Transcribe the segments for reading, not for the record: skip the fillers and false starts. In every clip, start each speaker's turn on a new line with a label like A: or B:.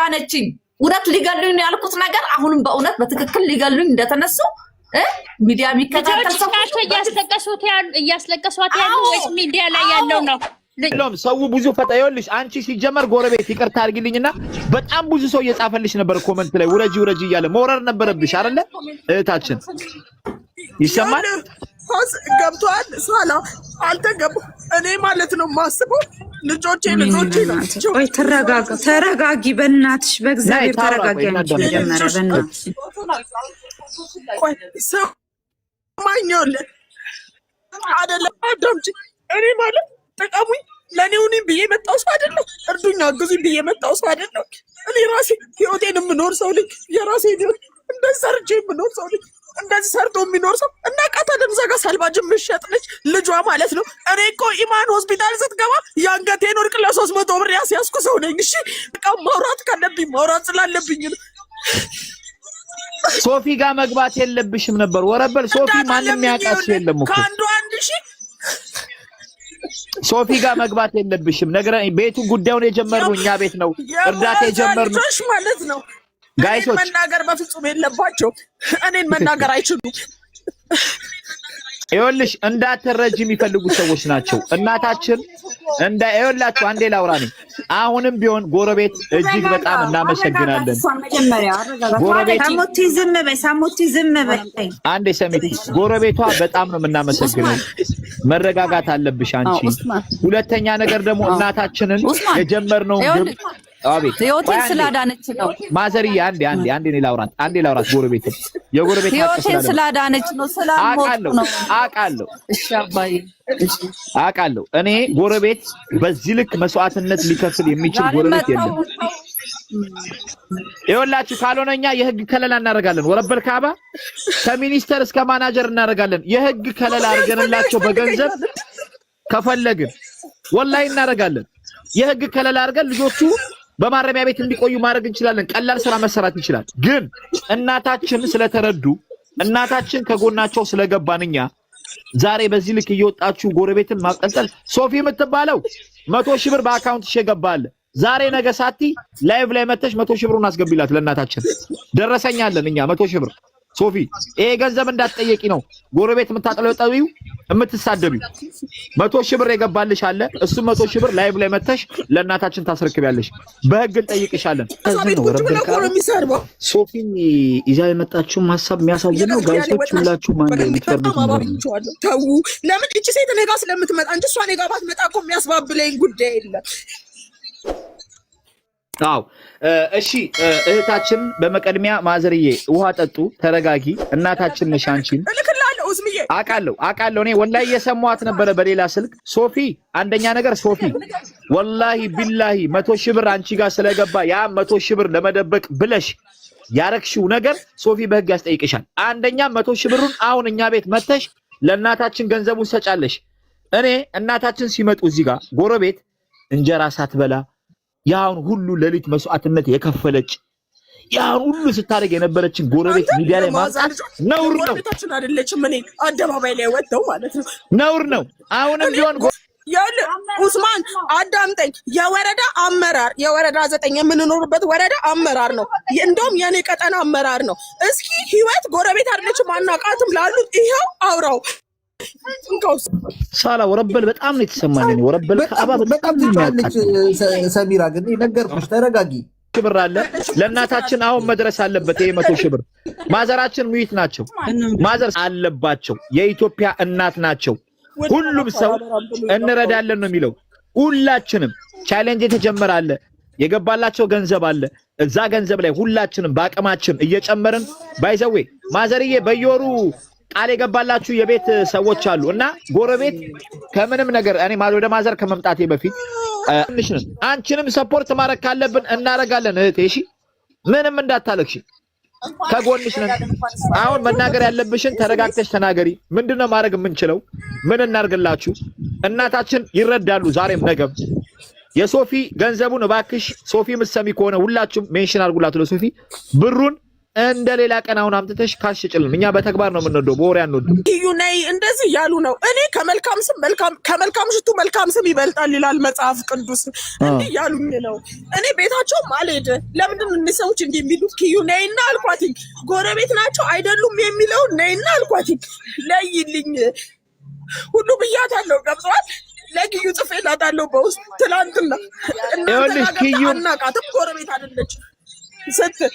A: አዳነችኝ እውነት ሊገሉኝ ያልኩት ነገር አሁንም በእውነት በትክክል ሊገሉኝ እንደተነሱ ሚዲያ የሚከታተል ሰው
B: እያስለቀሷት ያለው ወይስ ሚዲያ ላይ ያለው ነው?
C: ሰው ብዙ ፈጣይልሽ አንቺ ሲጀመር ጎረቤት ይቅርታ አድርጊልኝና በጣም ብዙ ሰው እየጻፈልሽ ነበር ኮሜንት ላይ ውረጂ ውረጂ እያለ መውረር ነበረብሽ አይደለ እህታችን ይሰማል
D: ገብቷል ሳላ አልተገቡ እኔ ማለት ነው ማስበው ልጆቼ ናቸው
E: ወይ ተረጋጊ በእናትሽ በእግዚአብሔር ተረጋጊ አንቺ መጀመሪያ በእናትሽ
D: ቆይ ሰማኛለ አይደለም አዳምጪ እኔ ማለት ተቀሙኝ ለኔውንም ብዬ መጣው ሰው አይደለም እርዱኛ አግዙኝ ብዬ መጣው ሰው አይደለም እኔ ራሴ ህይወቴን የምኖር ሰው ልጅ የራሴ ህይወት እንደሰርቼ የምኖር ሰው ልጅ እንደዚህ ሰርቶ የሚኖር ሰው እና ቀተደም ዘጋ ሳልባጅ ምሸጥ ልጅ ልጇ ማለት ነው እኔ እኮ ኢማን ሆስፒታል ስትገባ ያንገቴን ወርቅ ለ300 ብር ያስያዝኩ ሰው ነኝ እሺ በቃ ማውራት ካለብኝ ማውራት ስላለብኝ ነው
C: ሶፊ ጋር መግባት የለብሽም ነበር ወረበል ሶፊ ማንንም ያቃስ የለም እኮ
D: ካንዱ አንድ ሺ
C: ሶፊ ጋር መግባት የለብሽም ነገር ቤቱ ጉዳዩን የጀመረው እኛ ቤት ነው እርዳታ የጀመረው
D: ማለት ነው
C: ጋይሶች
D: መናገር በፍጹም የለባቸው እኔን መናገር አይችሉም
C: ይኸውልሽ እንዳትረጂ የሚፈልጉ ሰዎች ናቸው እናታችን ይኸውላችሁ አንዴ ላውራ ነኝ አሁንም ቢሆን ጎረቤት እጅግ በጣም እናመሰግናለን
E: ጎረቤት ሳሞቲ ዝም በይ
C: አንዴ ሰሚት ጎረቤቷ በጣም ነው የምናመሰግነው መረጋጋት አለብሽ አንቺ ሁለተኛ ነገር ደግሞ እናታችንን የጀመርነው አቤት
A: ህይወቴን ስላዳነች ነው
C: ማዘርዬ አንዴ እኔ ላውራት ጎረቤት የጎረቤት
A: ህይወቴን ስላዳነች ነው ስላልሞት ነው
C: አውቃለሁ
A: እሺ አባዬ
C: አውቃለሁ እኔ ጎረቤት በዚህ ልክ መስዋዕትነት ሊከፍል የሚችል ጎረቤት የለም ይኸውላችሁ ካልሆነኛ የህግ ከለላ እናደርጋለን ወረበል ካባ ከሚኒስተር እስከ ማናጀር እናደርጋለን የህግ ከለላ አድርገንላቸው በገንዘብ ከፈለግን ወላሂ እናደርጋለን የህግ ከለላ አድርገን ልጆቹ በማረሚያ ቤት እንዲቆዩ ማድረግ እንችላለን ቀላል ስራ መሰራት ይችላል ግን እናታችን ስለተረዱ እናታችን ከጎናቸው ስለገባንኛ ዛሬ በዚህ ልክ እየወጣችሁ ጎረቤትን ማቀንጠል ሶፊ የምትባለው 100,000 ብር በአካውንትሽ ይገባል ዛሬ ነገ ሳቲ ላይቭ ላይ መተሽ 100,000 ብሩን አስገቢላት ለእናታችን ደረሰኛለን እኛ 100,000 ብር ሶፊ ይሄ ገንዘብ እንዳትጠየቂ ነው ጎረቤት የምታጠለጠው የምትሳደቢው 100,000 ብር የገባልሽ አለ እሱ 100,000 ብር ላይቭ ላይ መተሽ ለእናታችን ታስረክቢያለሽ በህግ እንጠይቅሻለን ከዚህ ነው ወረበል ሶፊን ይዛ የመጣችው ሐሳብ የሚያሳይ ነው ጋይሶች ሁላችሁ ማን እንደምትፈርዱት ነው
D: ተው ለምን እቺ ሴት እኔ ጋር ስለምትመጣ እንጂ እሷ እኔ ጋር ባትመጣ እኮ የሚያስባብለኝ ጉዳይ የለም
C: አው እሺ እህታችን በመቀድሚያ ማዘርዬ ውሃ ጠጡ ተረጋጊ እናታችን ነሽ አንቺን
D: እልክላለሁ እስምዬ
C: አቃለው እኔ ወላሂ እየሰማኋት ነበረ በሌላ ስልክ ሶፊ አንደኛ ነገር ሶፊ ወላሂ ቢላሂ 100,000 ብር አንቺ ጋር ስለገባ ያ 100,000 ብር ለመደበቅ ብለሽ ያረክሽው ነገር ሶፊ በህግ ያስጠይቅሻል አንደኛ 100,000 ብሩን አሁን እኛ ቤት መተሽ ለእናታችን ገንዘቡን ሰጫለሽ እኔ እናታችን ሲመጡ እዚህ ጋር ጎረቤት እንጀራ ሳትበላ ያውን ሁሉ ለሊት መስዋዕትነት የከፈለች ያውን ሁሉ ስታደርግ የነበረችን ጎረቤት ሚዲያ ላይ ማንሳት ነውር ነው
D: ጎረቤታችን አይደለችም እኔ አደባባይ ላይ ወጣው ማለት ነው
C: ነውር ነው አሁንም ቢሆን
D: ያለ ኡስማን አዳምጠኝ የወረዳ 9 የምንኖርበት ወረዳ አመራር ነው እንደውም የኔ ቀጠና አመራር ነው እስኪ ህይወት ጎረቤት አይደለችም አናቃትም ላሉት ይሄው አውራው
C: ሳላ ወረበል በጣም ነው የተሰማኝ ወረበል ከአባ
F: በጣም ትጫለች ሰሚራ ግን ነገርኩሽ ተረጋጊ
C: ብር አለ ለእናታችን አሁን መድረስ አለበት ይሄ 100,000 ብር ማዘራችን ሙይት ናቸው ማዘር አለባቸው የኢትዮጵያ እናት ናቸው ሁሉም ሰው እንረዳለን ነው የሚለው ሁላችንም ቻሌንጅ የተጀመረ አለ የገባላቸው ገንዘብ አለ እዛ ገንዘብ ላይ ሁላችንም በአቅማችን እየጨመርን ባይዘዌ ማዘርዬ በየወሩ ቃል የገባላችሁ የቤት ሰዎች አሉ እና ጎረቤት ከምንም ነገር እኔ ወደ ማዘር ከመምጣቴ በፊት አንቺንም ሰፖርት ማድረግ ካለብን እናረጋለን እህቴ እሺ ምንም እንዳታለክሽ ከጎንሽ ነን አሁን መናገር ያለብሽን ተረጋግተሽ ተናገሪ ምንድነው ማድረግ የምንችለው ምን እናርግላችሁ እናታችን ይረዳሉ ዛሬም ነገም የሶፊ ገንዘቡን እባክሽ ሶፊ ምሰሚ ከሆነ ሁላችሁም ሜንሽን አድርጉላት ለሶፊ ብሩን እንደሌላ ቀን አሁን አምጥተሽ ካሽጭልን እኛ በተግባር ነው የምንወደው በወሬ አንወደው
D: እዩ ነይ እንደዚህ ያሉ ነው እኔ ከመልካም ስም ከመልካም ሽቱ መልካም ስም ይበልጣል ይላል መጽሐፍ ቅዱስ እንዲህ ያሉኝ ነው እኔ ቤታቸው ማልሄድ ለምንድን ነው ሰዎች እንዲህ የሚሉት እዩ ነይና አልኳት ጎረቤት ናቸው አይደሉም የሚለው ነይና አልኳት ለይልኝ ሁሉ ብያታለሁ ገብቷል ለኪዩ ጽፌላታለሁ በውስጥ ትላንትና እና ቃተም ጎረቤት አይደለች ስትል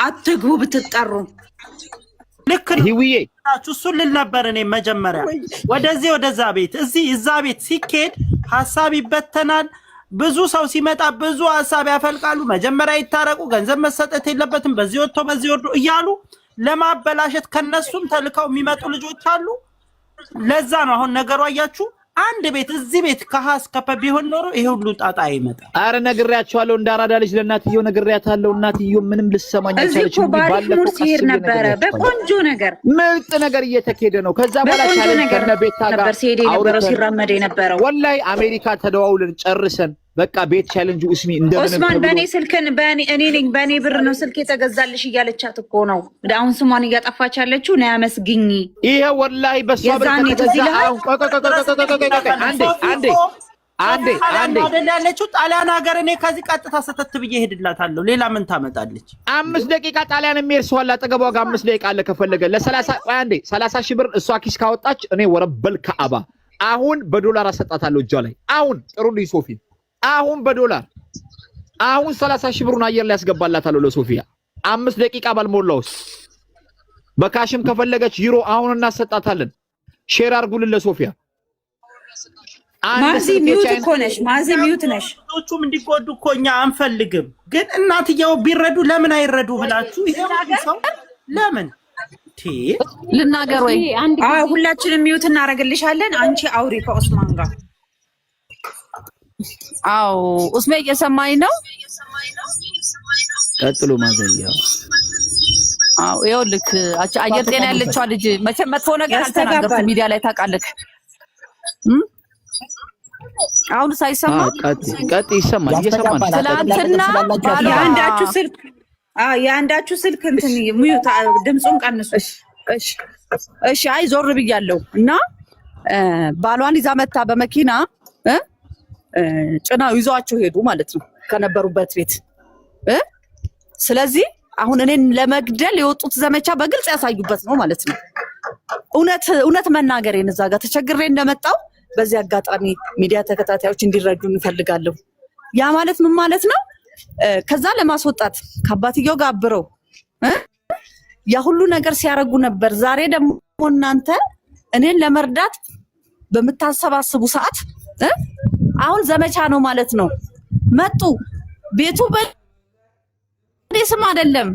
E: አትግቡ ብትጠሩ
G: ልክ ይውዬ እሱን ልል ነበር እኔ መጀመሪያ ወደዛ ቤት እዛ ቤት ሲኬድ ሐሳብ ይበተናል ብዙ ሰው ሲመጣ ብዙ ሐሳብ ያፈልቃሉ መጀመሪያ ይታረቁ ገንዘብ መሰጠት የለበትም በዚህ ወጥቶ በዚህ ወርዶ እያሉ ለማበላሸት ከነሱም ተልከው የሚመጡ ልጆች አሉ ለዛ ነው አሁን ነገሩ አያችሁ አንድ ቤት እዚህ ቤት ከሐስ ከፈ ቢሆን ኖሮ ይሄ ሁሉ ጣጣ ይመጣ አረ ነግሬያቸዋለሁ እንዳራዳ ልጅ ለእናትየው ነግሬያታለሁ እናትየው ምንም ልሰማኝ አልቻለችም ባለፈው
E: ሲሄድ ነበር በቆንጆ ነገር
C: ምርጥ ነገር እየተከደ ነው ከዛ በኋላ ቻሌንጅ ከነ ቤታ ጋር
E: አውርተው ሲራመድ የነበረው
C: ወላይ አሜሪካ ተደዋውለን ጨርሰን በቃ ቤት ቻሌንጅ ኡስሚ እንደምን
E: ኦስማን በኔ ስልክን በኔ ብር ነው ስልክ የተገዛልሽ እያለቻት እኮ ነው አሁን ስሟን እያጠፋች ያለችው ነው ያመስግኝ
C: ይሄ ወላይ በሷ አንዴ
G: አይደል ያለችው ጣሊያን ሀገር እኔ ከዚህ ቀጥታ ሰተት ብዬ ሄድላታለሁ ሌላ ምን ታመጣለች
C: 5 ደቂቃ ጣሊያን የሚሄድ ሰው አለ አጠገቧ ጋር 5 ደቂቃ አለ ከፈለገ ለ30 ሺህ ብር እሷ ኪስ ካወጣች እኔ ወረበል ከአባ አሁን በዶላር አሰጣታለሁ እጇ ላይ አሁን ጥሩልኝ ሶፊ አሁን በዶላር አሁን 30 ሺህ ብሩን አየር ላይ ያስገባላታለሁ ለሶፊያ 5 ደቂቃ ባልሞላውስ በካሽም ከፈለገች ዩሮ አሁን እናሰጣታለን ሼር አርጉልን ለሶፊያ
E: ማዚ ሚውት እኮ ነሽ ማዚ ሚውት ነሽ
G: ቶቹም እንዲጎዱ እኮ እኛ አንፈልግም ግን እናትየው ቢረዱ ለምን አይረዱ ብላችሁ ይሄው ሰው ለምን
A: ልናገር ወይ
E: ሁላችንም ሚውት እናረግልሻለን አንቺ አውሪ ከኡስማን ጋር
A: አው ኡስሜ እየሰማኝ ነው
C: ቀጥሉ ማዘያው
A: አው ይኸውልህ አየር ጤና ያለችው ልጅ መቼም መጥፎ ነገር አልተናገርኩም ሚዲያ ላይ ታውቃለህ አሁን ሳይሰማ
C: ቀጥ ይሰማል እየሰማን
A: ትላንትና
E: የአንዳችሁ ስልክ እንትን ሚውት ድምጹን ቀንሱ
A: እሺ አይ ዞር ብያለሁ እና ባሏን ይዛ መጣ በመኪና ጭናው ይዟቸው ሄዱ ማለት ነው ከነበሩበት ቤት ስለዚህ አሁን እኔን ለመግደል የወጡት ዘመቻ በግልጽ ያሳዩበት ነው ማለት ነው እውነት መናገሬን እዛ ጋር ተቸግሬ እንደመጣው በዚህ አጋጣሚ ሚዲያ ተከታታዮች እንዲረዱ እንፈልጋለሁ ያ ማለት ምን ማለት ነው ከዛ ለማስወጣት ከአባትየው ጋር አብረው ያ ሁሉ ነገር ሲያረጉ ነበር ዛሬ ደግሞ እናንተ እኔን ለመርዳት በመታሰባስቡ ሰዓት አሁን ዘመቻ ነው ማለት ነው መጡ ቤቱ በስም አይደለም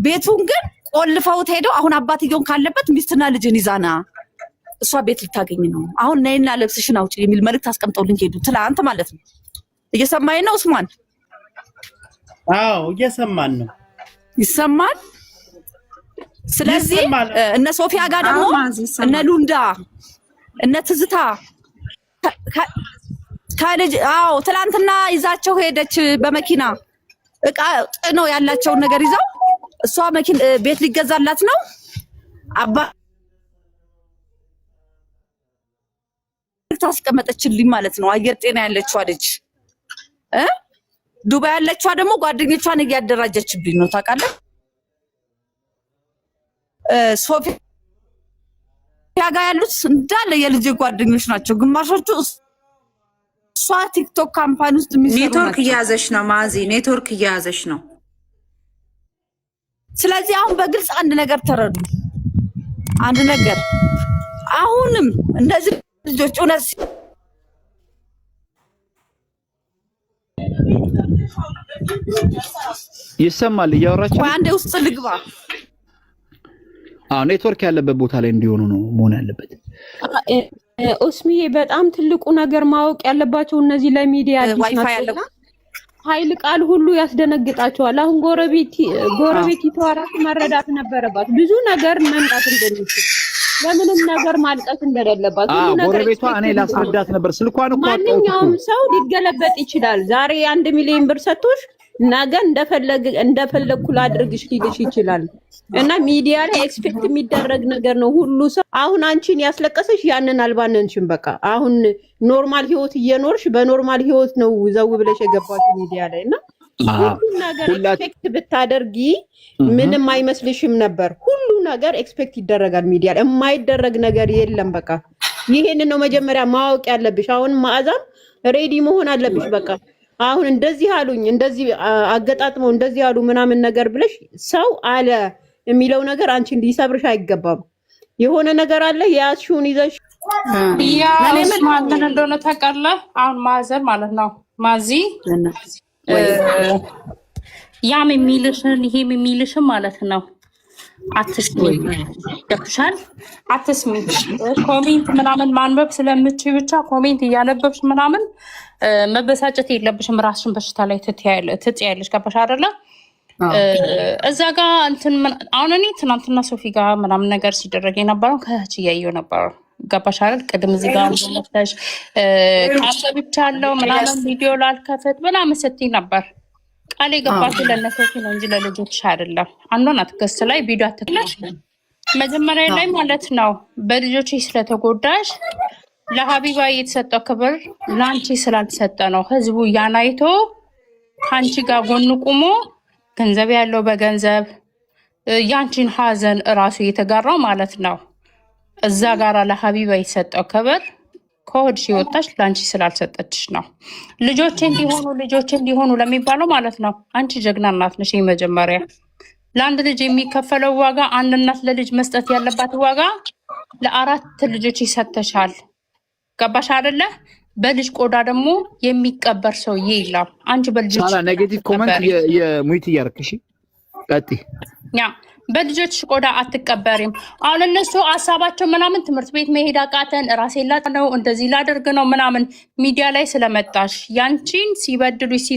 A: ቤቱን ግን ቆልፈውት ሄደው አሁን አባትየውን ካለበት ሚስትና ልጅን ይዛና እሷ ቤት ልታገኝ ነው አሁን ነይና ለብስሽን አውጪ የሚል መልእክት አስቀምጠውልኝ ሄዱ ትላንት ማለት ነው እየሰማኝ ነው ኡስማን
G: አዎ እየሰማን ነው
A: ይሰማል ስለዚህ እነ ሶፊያ ጋር ደግሞ እነ ሉንዳ እነ ትዝታ ካለጅ ትላንትና ይዛቸው ሄደች በመኪና እቃ ጥኖ ያላቸውን ነገር ይዘው እሷ መኪና ቤት ሊገዛላት ነው አባ ታስቀመጠችልኝ ማለት ነው አየር ጤና ያለችው ልጅ ዱባይ ያለችው ደግሞ ጓደኞቿን እያደራጀችብኝ ነው ታውቃለህ ሶፊያ ጋር ያሉት እንዳለ የልጅ ጓደኞች ናቸው ግማሾቹ እሷ ቲክቶክ ካምፓኒ ውስጥ የሚሰሩ
E: ኔትወርክ እያዘሽ ነው ማዚ ኔትወርክ እያዘሽ ነው
A: ስለዚህ አሁን በግልጽ አንድ ነገር ተረዱ አንድ ነገር አሁንም እንደዚህ ልጆች ኡነስ
C: ይሰማል እያወራችሁ
A: አንዴ ውስጥ ልግባ
C: ኔትወርክ ያለበት ቦታ ላይ እንዲሆኑ ነው መሆን ያለበት
B: ኡስሚዬ በጣም ትልቁ ነገር ማወቅ ያለባቸው እነዚህ ለሚዲያ
A: ዋይፋይ ያለው
B: ኃይል ቃል ሁሉ ያስደነግጣቸዋል አሁን ጎረቤቲቷ ራሱ መረዳት ነበረባት ብዙ ነገር መምጣት እንደሚችል ለምንም ነገር ማልቀስ እንደሌለባት ሁሉ ነገር
C: ጎረቤቷ እኔ ላስረዳት ነበር ስልኳን እኮ
B: ማንኛውም ሰው ሊገለበጥ ይችላል ዛሬ 1 ሚሊዮን ብር ሰጥቶሽ ነገ እንደፈለግኩ ላድርግሽ ሊልሽ ይችላል። እና ሚዲያ ላይ ኤክስፔክት የሚደረግ ነገር ነው ሁሉ ሰው። አሁን አንቺን ያስለቀሰሽ ያንን አልባነንሽም። በቃ አሁን ኖርማል ህይወት እየኖርሽ በኖርማል ህይወት ነው ዘው ብለሽ የገባሽ ሚዲያ ላይ እና ሁሉ ነገር ኤክስፔክት ብታደርጊ ምንም አይመስልሽም ነበር። ሁሉ ነገር ኤክስፔክት ይደረጋል ሚዲያ ላይ፣ የማይደረግ ነገር የለም። በቃ ይሄንን ነው መጀመሪያ ማወቅ ያለብሽ። አሁን ማዕዛም ሬዲ መሆን አለብሽ። በቃ አሁን እንደዚህ አሉኝ፣ እንደዚህ አገጣጥመው እንደዚህ አሉ ምናምን ነገር ብለሽ ሰው አለ የሚለው ነገር አንቺ ሊሰብርሽ አይገባም። የሆነ ነገር አለ ያዝሽውን ይዘሽ
H: ያ ምን እንደሆነ ታውቃለህ? አሁን ማዘር ማለት ነው ማዚ ያም የሚልሽን ይሄም የሚልሽን ማለት ነው አትስሚ፣ ገብቶሻል? አትስሚ። ኮሜንት ምናምን ማንበብ ስለምትችይ ብቻ ኮሜንት እያነበብሽ ምናምን መበሳጨት የለብሽም። ራስሽን በሽታ ላይ ትጥያለሽ። ገባሽ አይደለ? እዛ ጋ እንትን አሁን እኔ ትናንትና ሶፊ ጋር ምናምን ነገር ሲደረግ የነበረው ከታች እያየሁ ነበር። ገባሽ አይደል? ቅድም እዚህ ጋር መተሽ ቃል ገብቻለሁ ምናምን ቪዲዮ ላልከፍት ምናምን ስትይ ነበር። ቃል የገባችው ለነሶፊ ነው እንጂ ለልጆችሽ አይደለም። አንዷን አትገስ ላይ ቪዲዮ አትክለሽ መጀመሪያ ላይ ማለት ነው በልጆችሽ ስለተጎዳሽ ለሀቢባ የተሰጠው ክብር ለአንቺ ስላልተሰጠ ነው። ህዝቡ ያን አይቶ ከአንቺ ጋር ጎን ቁሞ ገንዘብ ያለው በገንዘብ ያንቺን ሀዘን እራሱ እየተጋራው ማለት ነው። እዛ ጋራ ለሀቢባ የተሰጠው ክብር ከሆድሽ የወጣች ለአንቺ ስላልሰጠችሽ ነው። ልጆች እንዲሆኑ ለሚባለው ማለት ነው። አንቺ ጀግና እናት ነሽ። መጀመሪያ ለአንድ ልጅ የሚከፈለው ዋጋ አንድ እናት ለልጅ መስጠት ያለባት ዋጋ ለአራት ልጆች ይሰጥሻል። ገባሽ አይደለ? በልጅ ቆዳ ደግሞ የሚቀበር ሰውዬ የለም። አንቺ በልጆች
C: ሳላ ኔጌቲቭ ኮሜንት የሙይት እያረክሽ ቀጥ
H: ያ በልጆች ቆዳ አትቀበሪም። አሁን እነሱ ሀሳባቸው ምናምን ትምህርት ቤት መሄድ አቃተን፣ ራሴ ላጥ ነው እንደዚህ ላደርግ ነው ምናምን ሚዲያ ላይ ስለመጣሽ ያንቺን ሲበድሉሽ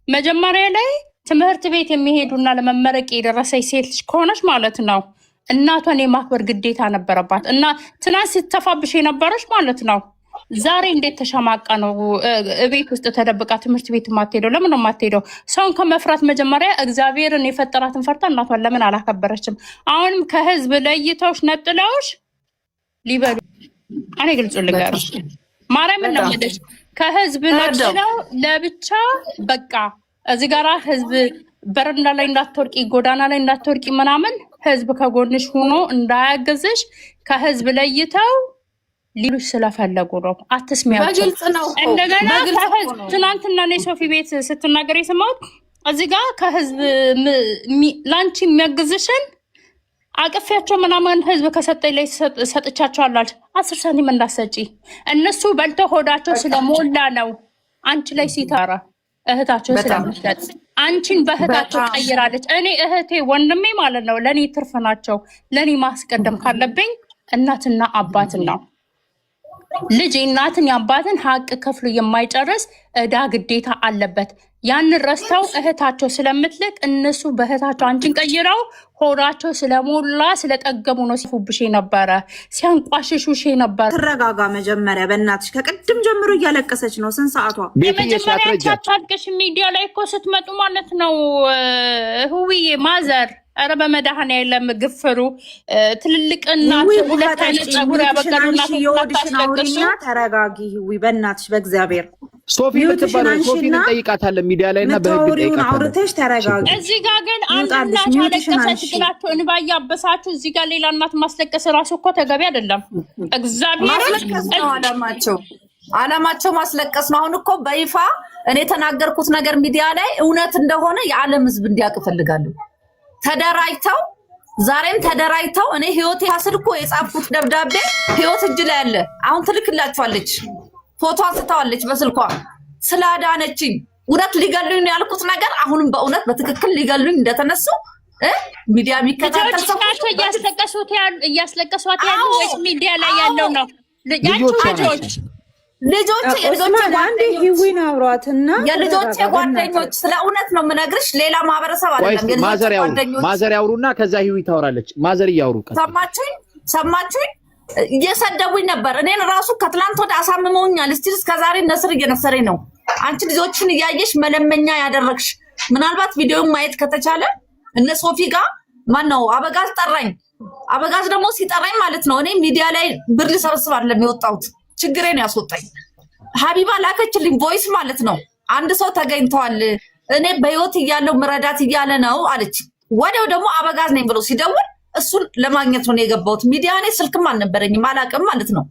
H: መጀመሪያ ላይ ትምህርት ቤት የሚሄዱና ለመመረቅ የደረሰች ሴት ልጅ ከሆነች ማለት ነው እናቷን የማክበር ግዴታ ነበረባት። እና ትናንት ስትተፋብሽ የነበረች ማለት ነው ዛሬ እንዴት ተሸማቃ ነው ቤት ውስጥ ተደብቃ ትምህርት ቤት የማትሄደው? ለምን ነው የማትሄደው? ሰውን ከመፍራት መጀመሪያ እግዚአብሔርን የፈጠራትን ፈርታ እናቷን ለምን አላከበረችም? አሁንም ከህዝብ ለይተውሽ ነጥለውሽ ሊበሉ እኔ ግልጹ ልንገርሽ ማርያምን ነው የምልሽ። ከህዝብ ነጥለው ለብቻ በቃ እዚህ ጋራ ህዝብ በረንዳ ላይ እንዳትወርቂ፣ ጎዳና ላይ እንዳትወርቂ ምናምን ህዝብ ከጎንሽ ሆኖ እንዳያገዝሽ ከህዝብ ለይተው ሊሉሽ ስለፈለጉ ነው። አትስሚያቸው። እንደገና ከህዝብ ትናንትና እኔ ሶፊ ቤት ስትናገር የሰማሁት እዚህ ጋር ከህዝብ ላንቺ የሚያግዝሽን አቅፊያቸው ምናምን ህዝብ ከሰጠኝ ላይ ሰጥቻቸዋለሁ አለች። 10 ሳንቲም እንዳሰጪ እነሱ በልተው ሆዳቸው ስለሞላ ነው አንቺ ላይ ሲታራ እህታቸው ስለምትሰጥ አንቺን በእህታቸው ቀይራለች። እኔ እህቴ ወንድሜ ማለት ነው ለእኔ ትርፍ ናቸው። ለእኔ ማስቀደም ካለብኝ እናትና አባትን ነው። ልጅ እናትን የአባትን ሀቅ ከፍሎ የማይጨርስ እዳ ግዴታ አለበት። ያንን ረስተው እህታቸው ስለምትልቅ እነሱ በእህታቸው አንቺን ቀይረው ሆዳቸው ስለሞላ ስለጠገሙ ነው ሲፉብሽ ነበረ፣ ሲያንቋሽሹሽ ነበረ።
E: ትረጋጋ መጀመሪያ በእናትሽ። ከቅድም ጀምሮ እያለቀሰች ነው። ስንት ሰዓቷ?
H: የመጀመሪያ ታታልቅሽ ሚዲያ ላይ እኮ ስትመጡ ማለት ነው ህውዬ ማዘር ኧረ በመድኃኒዓለም ግፍሩ ትልልቅና ሁለት አይነት ጸጉር ያበቀሉ
E: የሆድሽን አውሪና ተረጋጊ። ህዊ በእናትሽ በእግዚአብሔር
C: ሶፊ ልትባለው ሶፊን እንጠይቃታለን ሚዲያ ላይ እና በህግ እንጠይቃታለን።
E: አውርተሽ ተረጋጊ።
H: እዚህ ጋር ግን አንድ እናት አለቀሰች ብላችሁ እንባ እያበሳችሁ እዚህ ጋር ሌላ እናት ማስለቀስ ራሱ እኮ ተገቢ አይደለም። እግዚአብሔር
A: አላማቸው ማስለቀስ ነው። አሁን እኮ በይፋ እኔ የተናገርኩት ነገር ሚዲያ ላይ እውነት እንደሆነ የዓለም ህዝብ እንዲያውቅ እፈልጋለሁ። ተደራጅተው ዛሬም ተደራጅተው እኔ ህይወቴ አስል እኮ የጻፍኩት ደብዳቤ ህይወት እጅ ላይ አለ። አሁን ትልክላችኋለች፣ ፎቶ አንስታዋለች በስልኳ ስላዳነችኝ። እውነት ሊገሉኝ ያልኩት ነገር አሁንም በእውነት በትክክል ሊገሉኝ እንደተነሱ ሚዲያ የሚከታተል ሰው
H: እያስለቀሷት ያሉ ወይስ ሚዲያ ላይ ያለው ነው?
A: ልጆች የልጆቼ ጓደኞች ስለ እውነት ነው የምነግርሽ። ሌላ ማህበረሰብ አይደለም።
C: ማዘር ያውሩና ከዛ ህዊ ታወራለች። ማዘር እያወሩ
A: ሰማችሁኝ? እየሰደቡኝ ነበር። እኔን ራሱ ከትላንት ወደ አሳምመውኛል። እስቲል እስከዛሬ ነስር እየነሰረኝ ነው። አንቺ ልጆችን እያየሽ መለመኛ ያደረግሽ ምናልባት ቪዲዮውን ማየት ከተቻለ እነ ሶፊ ጋር ማነው አበጋዝ ጠራኝ። አበጋዝ ደግሞ ሲጠራኝ ማለት ነው እኔ ሚዲያ ላይ ብር ልሰበስብ አይደለም የወጣሁት፣ ችግሬን ያስወጣኝ ሀቢባ ላከችልኝ ቮይስ ማለት ነው። አንድ ሰው ተገኝቷል እኔ በህይወት እያለው ምረዳት እያለ ነው አለች። ወዲያው ደግሞ አበጋዝ ነኝ ብሎ ሲደውል እሱን ለማግኘት ነው የገባሁት። ሚዲያ ላይ ስልክም አልነበረኝም አላውቅም ማለት ነው።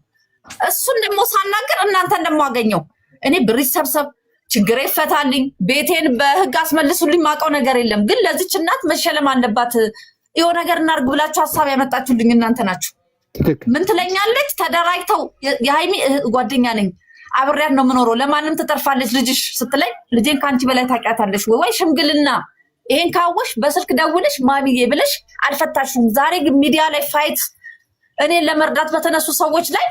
A: እሱን ደግሞ ሳናገር እናንተን ደግሞ አገኘው። እኔ ብር ይሰብሰብ ችግሬ ይፈታልኝ ቤቴን በህግ አስመልሱልኝ ማውቀው ነገር የለም። ግን ለዚች እናት መሸለም አለባት የሆነ ነገር እናርግ ብላችሁ ሐሳብ ያመጣችሁልኝ እናንተ ናችሁ። ምን ትለኛለች? ተደራጅተው የሃይሚ ጓደኛ ነኝ አብሬያት ነው የምኖረው ለማንም ትጠርፋለች ልጅሽ ስትለኝ ልጄን ካንቺ በላይ ታውቂያታለሽ ወይ ሽምግልና ይሄን ካወሽ በስልክ ደውልሽ ማሚዬ ብለሽ አልፈታሽም። ዛሬ ግን ሚዲያ ላይ ፋይት እኔን ለመርዳት በተነሱ ሰዎች ላይ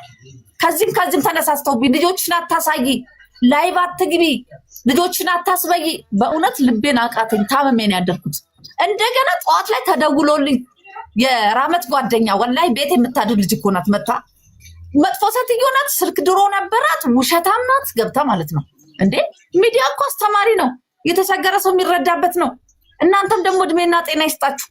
A: ከዚህም ተነሳስተውብኝ ልጆችሽን አታሳይ፣ ላይቭ አትግቢ፣ ልጆችሽን አታስበይ። በእውነት ልቤን አቃተኝ። ታመሜን ያደርኩት እንደገና ጠዋት ላይ ተደውሎልኝ የራመት ጓደኛ ወላሂ ቤት የምታድር ልጅ እኮ ናት መጣ መጥፎ ሴትዮ ናት፣ ስልክ ድሮ ነበራት፣ ውሸታም ናት ገብታ ማለት ነው። እንዴ ሚዲያ እኮ አስተማሪ ነው፣ የተቸገረ ሰው የሚረዳበት ነው። እናንተም ደግሞ እድሜና ጤና ይስጣችሁ።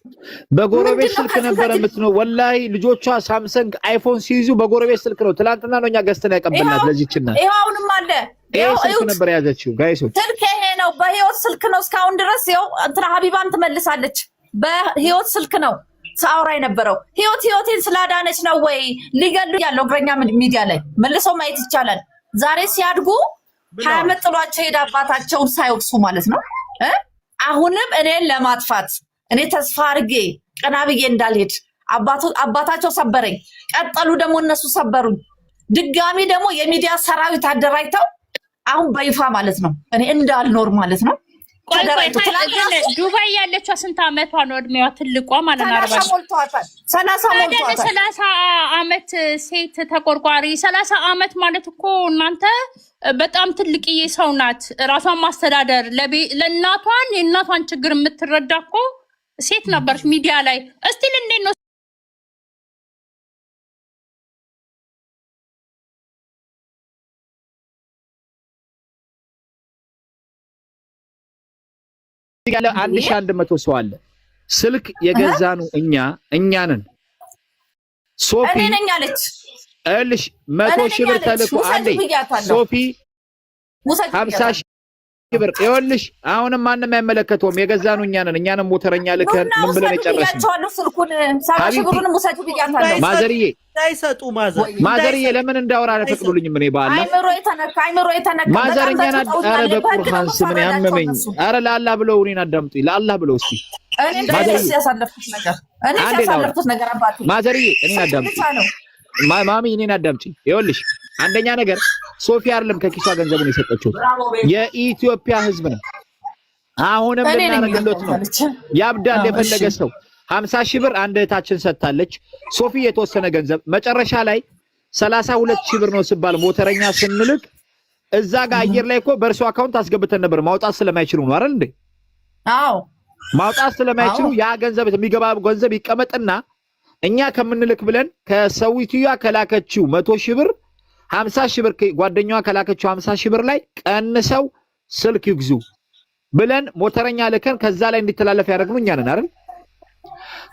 C: በጎረቤት ስልክ ነበር የምትነው ወላሂ ልጆቿ ሳምሰንግ አይፎን ሲይዙ በጎረቤት ስልክ ነው። ትላንትና ነው እኛ ገዝተን ያቀበልናት ለዚህችና
A: ይሄው አሁንም አለ
C: ይሄው ስልክ ነበር ያዘችው ጋይሶች
A: ስልክ ይሄ ነው በህይወት ስልክ ነው እስካሁን ድረስ። ይሄው እንትና ሀቢባን ትመልሳለች በህይወት ስልክ ነው ሳውራ የነበረው። ህይወቴን ስላዳነች ነው ወይ ሊገሉ ያለው እግረኛ ሚዲያ ላይ መልሶ ማየት ይቻላል። ዛሬ ሲያድጉ 20 ዓመት ጥሏቸው ሄዳ አባታቸውን ሳይወቅሱ ማለት ነው። አሁንም እኔን ለማጥፋት እኔ ተስፋ አድርጌ ቀና ብዬ እንዳልሄድ አባታቸው ሰበረኝ። ቀጠሉ ደግሞ እነሱ ሰበሩኝ። ድጋሚ ደግሞ የሚዲያ ሰራዊት አደራጅተው አሁን በይፋ ማለት ነው እኔ እንዳልኖር ማለት ነው።
H: ዱባይ ያለችው ስንት ዓመቷ ነው? እድሜዋ ትልቋ ማለት ነው 40
A: ሞልቷታል።
H: 30 ዓመት ሴት ተቆርቋሪ 30 ዓመት ማለት እኮ እናንተ በጣም ትልቅዬ ሰው ናት። ራሷን ማስተዳደር ለእናቷን የእናቷን ችግር የምትረዳ እኮ ሴት ነበርሽ። ሚዲያ ላይ እስቲል እንዴት ነው
C: ያለ 1100 ሰው አለ። ስልክ የገዛኑ እኛ ነን። ሶፊ
A: እኔ ነኝ አለች
C: እልሽ 100 ሺህ ብር ተልኮ አንዴ ሶፊ 50 ሺህ ብር ይኸውልሽ። አሁንም ማንም አይመለከተውም። የገዛኑ እኛ ነን ሞተረኛ ልከን ምን ብለን የጨረስነው
A: ስልኩን 70 ሺህ ብሩን ሙሰቱ ብያታለሁ።
C: ማዘርዬ ለምን እንዳወራ አልፈቅዱልኝም። እኔ ባላ
A: አይምሮ የተነካ
C: ማዘርኛና አረ በቁርአን ስም ነው ያመመኝ። አረ ለአላህ ብለው እኔን አዳምጡኝ። ለአላህ ብለው እስኪ
A: ያሳለፍኩት ነገር አባቴ
C: ማዘርዬ እኔን አዳምጡኝ። ማሚ እኔን አዳምጪኝ። ይኸውልሽ አንደኛ ነገር ሶፊ አይደለም ከኪሷ ገንዘቡን የሰጠችው የኢትዮጵያ ሕዝብ ነው። አሁንም ልናረግሎት ነው። ያብዳል የፈለገ ሰው 50 ሺህ ብር አንድ እህታችን ሰጥታለች። ሶፊ የተወሰነ ገንዘብ መጨረሻ ላይ 32 ሺህ ብር ነው ሲባል ሞተረኛ ስንልክ እዛ ጋር አየር ላይ እኮ በእርሱ አካውንት አስገብተን ነበር። ማውጣት ስለማይችሉ ነው አይደል እንዴ?
A: አዎ
C: ማውጣት ስለማይችሉ ያ ገንዘብ የሚገባ ገንዘብ ይቀመጥና እኛ ከምንልክ ብለን ከሰዊትያ ከላከችው 100 ሺህ ብር 50 ሺህ ብር ጓደኛዋ ከላከችው 50 ሺህ ብር ላይ ቀንሰው ስልክ ይግዙ ብለን ሞተረኛ ልከን ከዛ ላይ እንዲተላለፍ ያደረግነው እኛ ነን አይደል?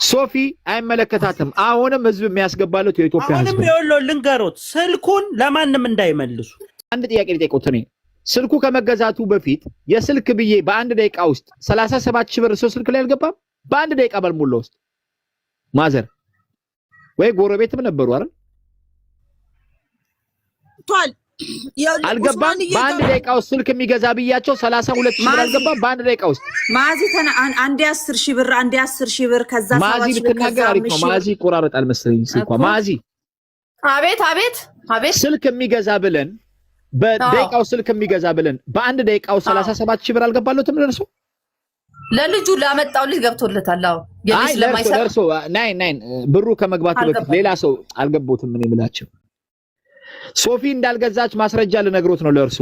C: ሶፊ አይመለከታትም። አሁንም ህዝብ የሚያስገባለት የኢትዮጵያ ህዝብ
G: አሁንም ይኸውልህ ልንገሮት ስልኩን ለማንም እንዳይመልሱ
C: አንድ ጥያቄ ልጠይቅዎት። እኔ ስልኩ ከመገዛቱ በፊት የስልክ ብዬ በአንድ ደቂቃ ውስጥ 37 ሺህ ብር ሰው ስልክ ላይ አልገባም? በአንድ ደቂቃ ባልሞላ ውስጥ ማዘር ወይ ጎረቤትም ነበሩ አይደል? አልገባም። በአንድ ደቂቃ ውስጥ ስልክ የሚገዛ ብያቸው 32 ሺህ ብር አልገባም። በአንድ ደቂቃ ውስጥ
E: ማዚ አንዴ 10 ሺህ ብር አንዴ 10 ሺህ ብር ከዛ
C: ማዚ ብትናገር አሪፍ ነው። ማዚ ይቆራረጣል መሰለኝ ስልኳ። ማዚ
A: አቤት
C: ስልክ የሚገዛ ብለን በደቂቃው ስልክ የሚገዛ ብለን በአንድ ደቂቃው 37 ሺህ ብር አልገባለትም ለርሶ
A: ለልጁ ላመጣው ልጅ ገብቶለታል። አዎ የልጅ ለማይሰራ
C: ለርሶ ናይን ብሩ ከመግባቱ በፊት ሌላ ሰው አልገቦትም። ምን ይምላቸው ሶፊ እንዳልገዛች ማስረጃ ልነግሮት ነው ለርሶ።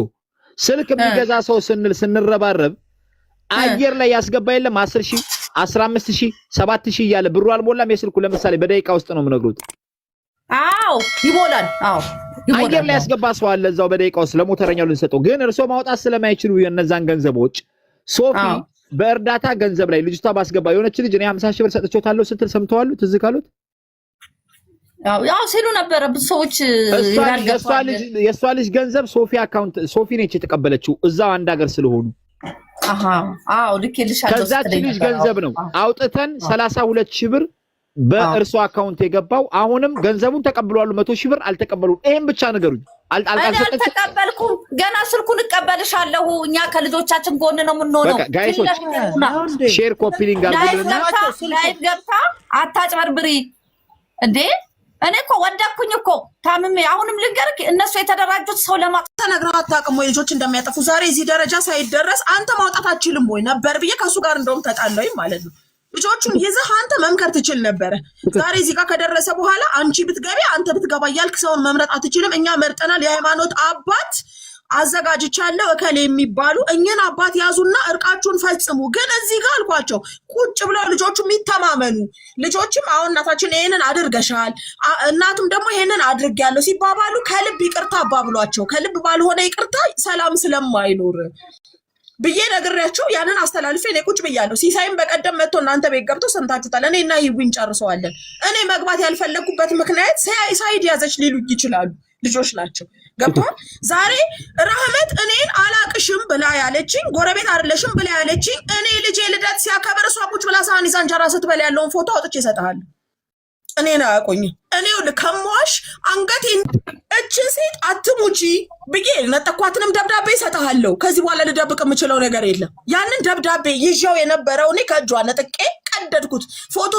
C: ስልክ የሚገዛ ሰው ስንረባረብ አየር ላይ ያስገባ የለም 10 ሺህ 15 ሺህ 7 ሺህ እያለ ብሩ አልሞላም። የስልኩ ለምሳሌ በደቂቃ ውስጥ ነው የምነግሮት።
A: አዎ ይሞላል።
C: አየር ላይ ያስገባ ሰው አለ እዛው በደቂቃ ውስጥ ለሞተረኛው ልንሰጠው። ግን እርሶ ማውጣት ስለማይችሉ የነዛን ገንዘቦች ሶፊ በእርዳታ ገንዘብ ላይ ልጅቷ ባስገባ የሆነች ልጅ እኔ 50 ሺህ ብር ሰጥቼዋለሁ ስትል ሰምተዋል ትዝ ካሉት
A: ያው ሲሉ ነበር ብዙ ሰዎች
C: የሷ ልጅ ገንዘብ ሶፊ አካውንት ሶፊ ነች የተቀበለችው እዛው አንድ ሀገር ስለሆኑ
A: አዎ ልኬልሻለሁ
C: ከዛች ልጅ ገንዘብ ነው አውጥተን 32 ሺህ ብር በእርሷ አካውንት የገባው አሁንም ገንዘቡን ተቀብሏል 100 ሺህ ብር አልተቀበሉም ይሄን ብቻ ነገሩኝ
A: አልተቀበልኩም ገና ስልኩን እቀበልሻለሁ እኛ ከልጆቻችን ጎን ነው የምንሆነው
C: ጋይሶች ሼር ኮፒ ሊንክ አድርጉልና
A: ላይቭ ገብታ አታጭበርብሪ እንዴ እኔ እኮ ወደኩኝ እኮ ታምሜ አሁንም ልንገርክ እነሱ የተደራጁት ሰው
D: ተነግረው አታውቅም ወይ ልጆች እንደሚያጠፉ ዛሬ እዚህ ደረጃ ሳይደረስ አንተ ማውጣት አትችልም ወይ ነበር ብዬ ከሱ ጋር እንደውም ተጣላኝ ማለት ነው ልጆቹን ይዘህ አንተ መምከር ትችል ነበር ዛሬ እዚህ ጋር ከደረሰ በኋላ አንቺ ብትገቢ አንተ ብትገባ እያልክ ሰውን መምረጥ አትችልም እኛ መርጠናል የሃይማኖት አባት አዘጋጅቻለሁ እከሌ የሚባሉ እኛን አባት ያዙና እርቃችሁን ፈጽሙ ግን እዚህ ጋር አልኳቸው ቁጭ ብለው ልጆቹ የሚተማመኑ ልጆችም አሁን እናታችን ይሄንን አድርገሻል እናቱም ደግሞ ይሄንን አድርጌያለሁ ሲባባሉ ከልብ ይቅርታ አባብሏቸው ከልብ ባልሆነ ይቅርታ ሰላም ስለማይኖር ብዬ ነግሬያቸው ያንን አስተላልፌ እኔ ቁጭ ብያለሁ ሲሳይም በቀደም መጥቶ እናንተ ቤት ገብቶ ሰምታችሁታል እኔና ይዊን ጨርሰዋለን እኔ መግባት ያልፈለኩበት ምክንያት ሳይድ ያዘች ሊሉ ይችላሉ ልጆች ናቸው ገብቷል ዛሬ ረህመት እኔን አላቅሽም ብላ ያለችኝ ጎረቤት አይደለሽም ብላ ያለችኝ እኔ ልጄ ልደት ሲያከብር እሷ ቁጭ ብላ ሳህን ይዛ እንጀራ ስትበላ ያለውን ፎቶ አውጥቼ እሰጥሃለሁ እኔ ነው ያቆኝ እኔው ለከሟሽ አንገቴ እችን ሴት አትሙጪ ብዬ ነጠኳትንም ደብዳቤ እሰጥሃለሁ ከዚህ በኋላ ልደብቅ የምችለው ነገር የለም ያንን ደብዳቤ ይዤው የነበረው እኔ ከእጇ ነጥቄ ቀደድኩት ፎቶ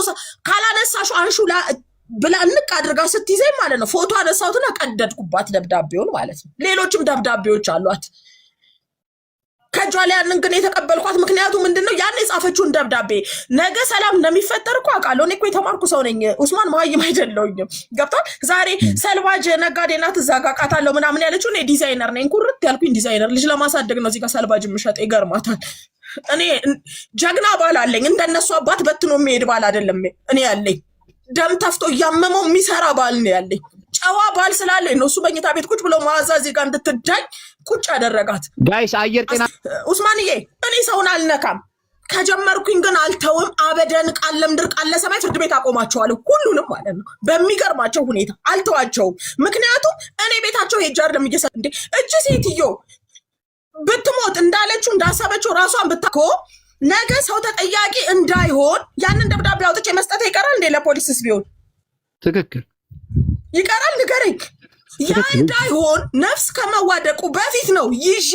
D: ካላነሳሹ አንሹ ብላ እንቅ አድርጋ ስትይዘኝ ማለት ነው ፎቶ አነሳሁትና ቀደድኩባት ደብዳቤውን ማለት ነው ሌሎችም ደብዳቤዎች አሏት ከጇ ላይ ያንን ግን የተቀበልኳት ምክንያቱ ምንድነው ያን የጻፈችውን ደብዳቤ ነገ ሰላም እንደሚፈጠር እኮ አውቃለሁ እኔ እኮ የተማርኩ ሰው ነኝ ኡስማን መሀይም አይደለሁኝም ገብቷል ዛሬ ሰልባጅ ነጋዴ ናት እዛ ጋር ቃታለሁ ምናምን ያለችው እኔ ዲዛይነር ነኝ ኩርት ያልኩኝ ዲዛይነር ልጅ ለማሳደግ ነው እዚህ ጋር ሰልባጅ የምሸጥ ይገርማታል እኔ ጀግና ባል አለኝ እንደነሱ አባት በትኖ የሚሄድ ባል አይደለም እኔ ያለኝ ደም ተፍቶ እያመመው የሚሰራ ባል ነው ያለኝ ጨዋ ባል ስላለኝ ነው እሱ በእኝታ ቤት ቁጭ ብሎ ማዛ እዚህ ጋር እንድትዳኝ ቁጭ ያደረጋት
C: ጋይስ አየር ጤና
D: ኡስማንዬ እኔ ሰውን አልነካም ከጀመርኩኝ ግን አልተውም አበደን ቃለም ድር ቃለ ሰማይ ፍርድ ቤት አቆማቸዋለሁ ሁሉንም ማለት ነው በሚገርማቸው ሁኔታ አልተዋቸውም ምክንያቱም እኔ ቤታቸው ሄጄ አይደለም እየሰ እንዴ እቺ ሴትዮ ብትሞት እንዳለችው እንዳሰበችው ራሷን ብታኮ ነገ ሰው ተጠያቂ እንዳይሆን ያንን ደብዳቤ አውጥቼ መስጠት ይቀራል እንዴ ለፖሊስስ ቢሆን
C: ትክክል
D: ይቀራል ንገረኝ ያ እንዳይሆን ነፍስ ከመዋደቁ በፊት ነው ይዤ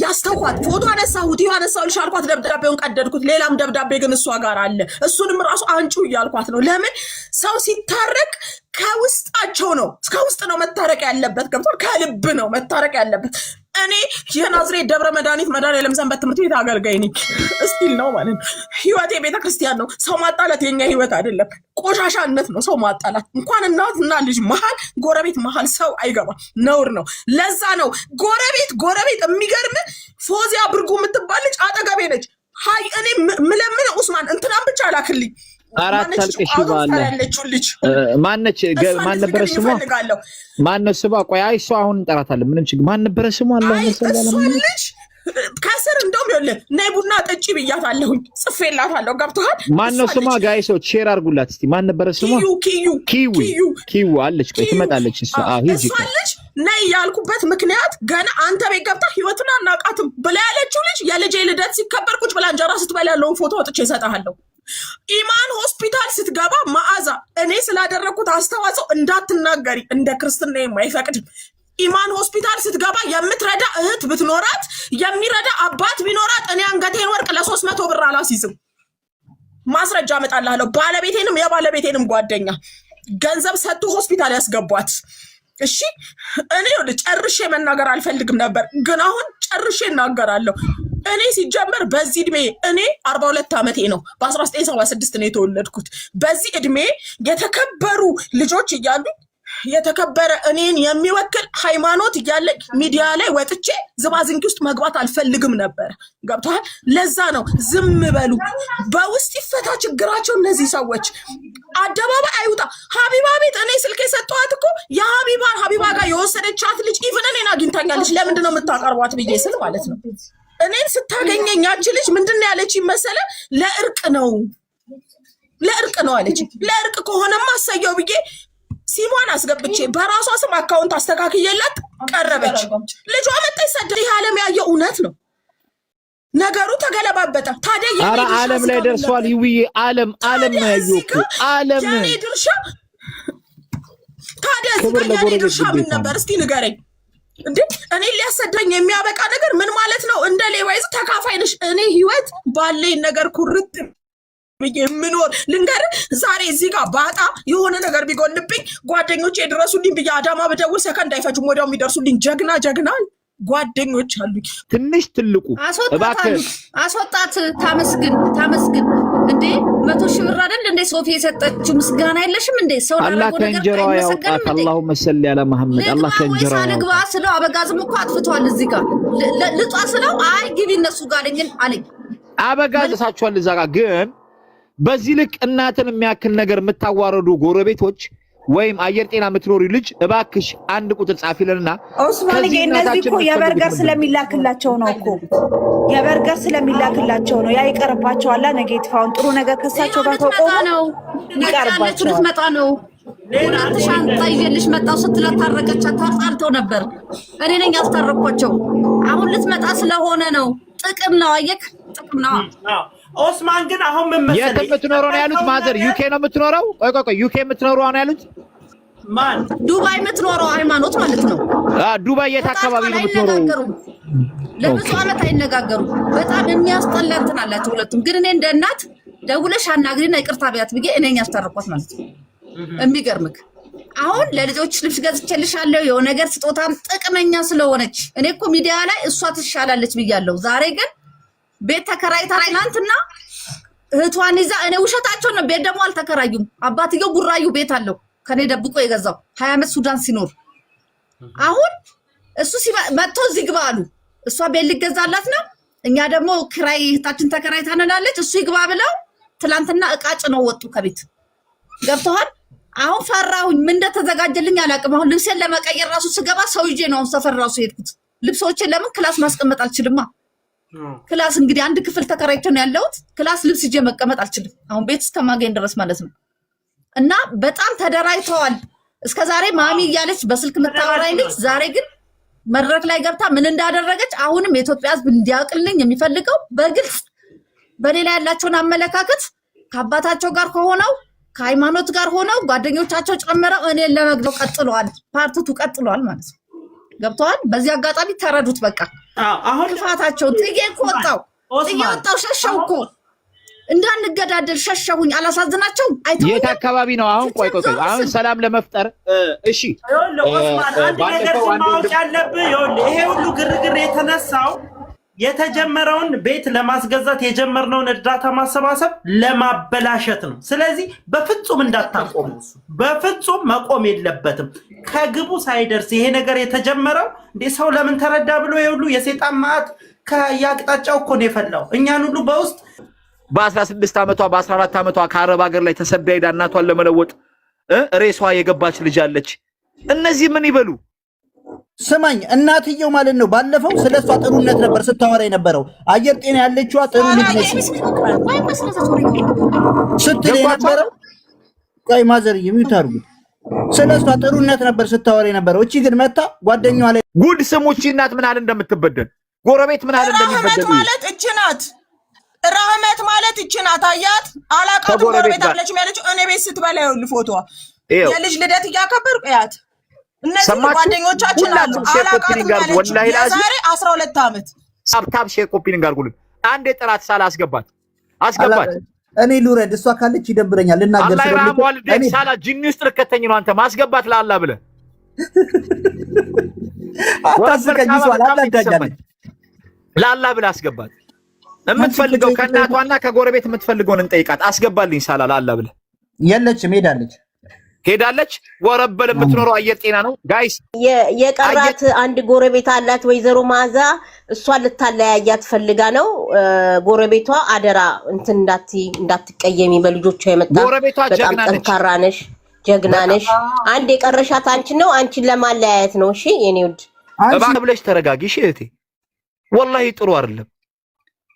D: ያስተውኳት ፎቶ አነሳሁት ያነሳሁልሽ አልኳት ደብዳቤውን ቀደድኩት ሌላም ደብዳቤ ግን እሷ ጋር አለ እሱንም ራሱ አንጩ እያልኳት ነው ለምን ሰው ሲታረቅ ከውስጣቸው ነው ከውስጥ ነው መታረቅ ያለበት ገብቷል ከልብ ነው መታረቅ ያለበት እኔ የናዝሬት ደብረ መድኃኒት መድኃኒዓለም ሰንበት ትምህርት ቤት አገልጋይ ነኝ እስቲል ነው ማለት ነው ህይወቴ ቤተክርስቲያን ነው ሰው ማጣላት የኛ ህይወት አይደለም ቆሻሻነት ነው ሰው ማጣላት እንኳን እናትና ልጅ መሃል ጎረቤት መሃል ሰው አይገባም ነውር ነው ለዛ ነው ጎረቤት የሚገርም ፎዚያ ብርጉ የምትባል ልጅ አጠገቤ ነች ሃይ እኔ ምለምን ኡስማን እንትናም ብቻ ላክልኝ
C: አራት ታልቀሽ ባለ ማነች ማን ነበር ስሟ ማነው ስሟ ቆይ አይ እሷ አሁን እንጠራታለን ምንም ችግር ማን ነበር ስሟ አላህ መሰለኝ ከስር እንደውም ይኸውልህ ነይ ቡና ጠጪ ብያታለሁኝ ጽፌላታለሁ ገብቶሃል ማነው ስሟ ጋይሶች ሼር አድርጉላት እስቲ ማን ነበር ስሟ ኪዩ አለች ቆይ ትመጣለች እሷ ሂጂ
D: አለች ነይ ያልኩበት ምክንያት ገና አንተ ቤት ገብታ ህይወትን አናቃትም ብላ ያለችው ልጅ የልጄ ልደት ሲከበር ቁጭ ብላ እንጀራ ስትበላ ያለውን ፎቶ ወጥቼ እሰጥሃለሁ ኢማን ሆስፒታል ስትገባ መዓዛ እኔ ስላደረኩት አስተዋጽኦ እንዳትናገሪ እንደ ክርስትና የማይፈቅድ ኢማን ሆስፒታል ስትገባ የምትረዳ እህት ብትኖራት የሚረዳ አባት ቢኖራት እኔ አንገቴን ወርቅ ለ300 ብር አላስይዝም ማስረጃ አመጣልሃለሁ ባለቤቴንም የባለቤቴንም ጓደኛ ገንዘብ ሰጥቶ ሆስፒታል ያስገቧት እሺ እኔ ጨርሼ መናገር አልፈልግም ነበር ግን አሁን ጨርሼ እናገራለሁ እኔ ሲጀመር በዚህ እድሜ እኔ 42 ዓመቴ ነው በ1976 ነው የተወለድኩት በዚህ እድሜ የተከበሩ ልጆች እያሉ የተከበረ እኔን የሚወክል ሃይማኖት እያለኝ ሚዲያ ላይ ወጥቼ ዝባዝንኪ ውስጥ መግባት አልፈልግም ነበር ገብቷል ለዛ ነው ዝም በሉ በውስጥ ይፈታ ችግራቸው እነዚህ ሰዎች አደባባይ አይውጣ ሀቢባ ቤት እኔ ስልክ የሰጠኋት እኮ የሀቢባ ጋር የወሰደቻት ልጅ ኢቭን እኔን አግኝታኛለች ለምንድን ነው የምታቀርቧት ብዬ ስል ማለት ነው እኔን ስታገኘኝ ያቺ ልጅ ምንድን ነው ያለችኝ መሰለ? ለእርቅ ነው አለች። ለእርቅ ከሆነማ አሰየው ብዬ ሲሟን አስገብቼ በራሷ ስም አካውንት አስተካክየላት ቀረበች። ልጇ መጣች ሰደደ። ይሄ ዓለም ያየው እውነት ነው። ነገሩ ተገለባበጠ። ታዲያ
C: ዓለም ላይ ደርሷል። ይውዬ ዓለም ነው ያየው እኮ ዓለም
D: የኔ ድርሻ ታዲያ የኔ ድርሻ ምን ነበር? እስቲ ንገረኝ እንዴ! እኔ ሊያሰደኝ የሚያበቃ ነገር ምን ማለት ነው? እንደ ሌዋይዝ ተካፋይ ነሽ። እኔ ህይወት ባለኝ ነገር ኩርት ብዬ የምኖር ልንገርህ፣ ዛሬ እዚህ ጋር ባጣ የሆነ ነገር ቢጎልብኝ ጓደኞቼ የድረሱልኝ ብዬ አዳማ በደውል ሰከንድ አይፈጅም ወዲያው የሚደርሱልኝ ጀግና ጓደኞች አሉኝ።
C: ትንሽ ትልቁ
A: አስወጣት። ታመስግን እንዴ 100 ሺህ ብር አይደል እንዴ ሶፊ የሰጠችው? ምስጋና የለሽም እንዴ? ሰው
C: አላህ ከእንጀራዋ ያውጣት። አላሁመ ሰሊ አላ መሐመድ። አላህ ከእንጀራዋ ያውጣት። ልግባ ስለው አበጋዝም እኮ አጥፍቷል። እዚህ ጋር ልጧ ስለው አይ ግቢ እነሱ ጋር አለኝ። አበጋዝ እሳቸዋል እዛ ጋር ግን በዚህ ልክ እናትን የሚያክል ነገር የምታዋረዱ ጎረቤቶች ወይም አየር ጤና የምትኖሪ ልጅ እባክሽ አንድ ቁጥር ጻፊልንና
E: ኦስማን እነዚህ እኮ የበርገር ስለሚላክላቸው ነው እኮ የበርገር ስለሚላክላቸው ነው። ያ ይቀርባቸዋል። ኔጌቲቭ አሁን ጥሩ ነገር ከሳቸው ጋር ተቆሞ ነው ይቀርባቸዋል። ልትመጣ ነው ሁለት ሻንጣ ይዤልሽ መጣሁ ስትላት ታረቀቻት። ተጣልተው ነበር። እኔ ነኝ ያስታረኳቸው። አሁን ልትመጣ ስለሆነ ነው። ጥቅም ነው። አየክ ጥቅም ነው።
G: ኦስማን ግን አሁን ምን መሰለኝ
C: የት የምትኖረው ነው ያሉት? ማዘር ዩኬ ነው የምትኖረው? ቆይ ዩኬ የምትኖረው ነው ያሉት?
G: ማን
A: ዱባይ የምትኖረው ሃይማኖት ማለት ነው።
C: ዱባይ የት አካባቢ ነው የምትኖረው?
A: ለብዙ ዓመት አይነጋገሩም። በጣም የሚያስጠላ እንትን አላቸው ሁለቱም። ግን እኔ እንደ እናት ደውለሽ አናግሪና ይቅርታ ቢያት ብዬ እኔ ያስታረኳት ማለት ነው። የሚገርምክ አሁን ለልጆች ልብስ ገዝቼልሻለሁ የሆነ ነገር ስጦታም ጥቅመኛ ስለሆነች እኔ እኮ ሚዲያ ላይ እሷ ትሻላለች ብያለሁ። ዛሬ ግን ቤት ተከራይታ ትናንትና እህቷን ይዛ እኔ ውሸታቸው ነው። ቤት ደግሞ አልተከራዩም። አባትየው ቡራዩ ቤት አለው ከኔ ደብቆ የገዛው 20 ዓመት ሱዳን ሲኖር አሁን እሱ መጥቶ እዚህ ግባ አሉ። እሷ ቤት ሊገዛላት ነው። እኛ ደግሞ ክራይ እህታችን ተከራይታ ነናለች። እሱ ይግባ ብለው ትናንትና እቃ ጭነው ወጡ ከቤት ገብተዋል። አሁን ፈራሁኝ። ምን እንደተዘጋጀልኝ አላውቅም። አሁን ልብሴን ለመቀየር ራሱ ስገባ ሰው ይዤ ነው ሰፈር ራሱ ሄድኩት። ልብሶችን ለምን ክላስ ማስቀመጥ አልችልማ። ክላስ እንግዲህ አንድ ክፍል ተከራይቶ ነው ያለሁት። ክላስ ልብስ ይዤ መቀመጥ አልችልም። አሁን ቤት እስከማገኝ ድረስ ማለት ነው። እና በጣም ተደራጅተዋል። እስከዛሬ ማሚ እያለች በስልክ የምታወራኝ ልጅ ዛሬ ግን መድረክ ላይ ገብታ ምን እንዳደረገች አሁንም የኢትዮጵያ ሕዝብ እንዲያውቅልኝ የሚፈልገው በግልጽ በሌላ ያላቸውን አመለካከት ከአባታቸው ጋር ከሆነው ከሃይማኖት ጋር ሆነው ጓደኞቻቸው ጨምረው እኔን ለመግደል ቀጥለዋል። ፓርቲቱ ቀጥለዋል ማለት ነው። ገብተዋል። በዚህ አጋጣሚ ተረዱት። በቃ
G: አሁን
A: ክፋታቸውን ጥዬ እኮ ወጣሁ ሸሸው እኮ እንዳንገዳደል ሸሸሁኝ። አላሳዝናቸውም።
C: የት አካባቢ ነው አሁን? ቆይ አሁን ሰላም ለመፍጠር እሺ፣
G: አንድ ነገር ማወቅ ያለብህ ይሄ ሁሉ ግርግር የተነሳው የተጀመረውን ቤት ለማስገዛት የጀመርነውን እርዳታ ማሰባሰብ ለማበላሸት ነው። ስለዚህ በፍጹም እንዳታቆሙ፣ በፍጹም መቆም የለበትም። ከግቡ ሳይደርስ ይሄ ነገር የተጀመረው እንዴ ሰው ለምን ተረዳ ብሎ የሁሉ የሰይጣን ማዕት ከያቅጣጫው እኮ ነው የፈላው። እኛን ሁሉ በውስጥ
C: በ16 ዓመቷ በ14 ዓመቷ ከአረብ ሀገር ላይ ተሰዳ ሄዳ እናቷን ለመለወጥ ሬሷ የገባች ልጅ አለች። እነዚህ ምን ይበሉ?
F: ስማኝ እናትየው ማለት ነው ባለፈው ስለሷ ጥሩነት ነበር ስታወራ የነበረው። አየር ጤና ያለችዋ ጥሩ ልጅ ነች ስትል የነበረው። ቆይ ማዘር የሚታርጉ ስለሷ ጥሩነት ነበር ስታወራ የነበረው። እቺ ግን መታ ጓደኛዋ ላይ
C: ጉድ ስሙቺ እናት ምን አለ እንደምትበደል፣ ጎረቤት ምን አለ እንደሚበደል
D: ማለት እቺ ናት። ራህመት ማለት እቺ ናት። አያት አላቃቱ ጎረቤት አለች ያለችው እኔ ቤት ስትበላ ይኸውልህ ፎቶዋ የልጅ ልደት እያከበርኩ ያት እነዚህ ጓደኞቻችን አሉ። አላቃቱ ወላሂ ዛሬ 12 ዓመት
C: ሳብታብ ሼር ኮፒንግ አድርጉልኝ። አንድ የጥራት ሳላ አስገባት።
F: እኔ ልውረድ፣ እሷ ካለች ይደብረኛል ልናገር
C: ስለዚህ እኔ ሳላ ጂኒ ውስጥ ልከተኝ ነው አንተ ማስገባት ለአላ ብለህ
F: አታስቀኝ። ይሷል አላዳጃለህ
C: ለአላ ብለህ አስገባት። የምትፈልገው ከእናቷና ከጎረቤት የምትፈልገውን እንጠይቃት። አስገባልኝ ሳላ ለአላ ብለህ።
F: የለችም ሄዳለች። ወረበል የምትኖረው አየር ጤና ነው ጋይስ።
B: የቀራት አንድ ጎረቤት አላት ወይዘሮ ማዛ። እሷ ልታለያያት ፈልጋ ነው። ጎረቤቷ አደራ እንትን እንዳትቀየሚ በልጆቿ የመጣ
C: ጎረቤቷ
B: ጠንካራ ነሽ፣ ጀግና ነሽ። አንድ የቀረሻት አንቺን ነው። አንቺን ለማለያየት ነው። እሺ የኔ ውድ
C: እባክህ ብለሽ ተረጋጊ። እሺ እህቴ ወላሂ ጥሩ አይደለም።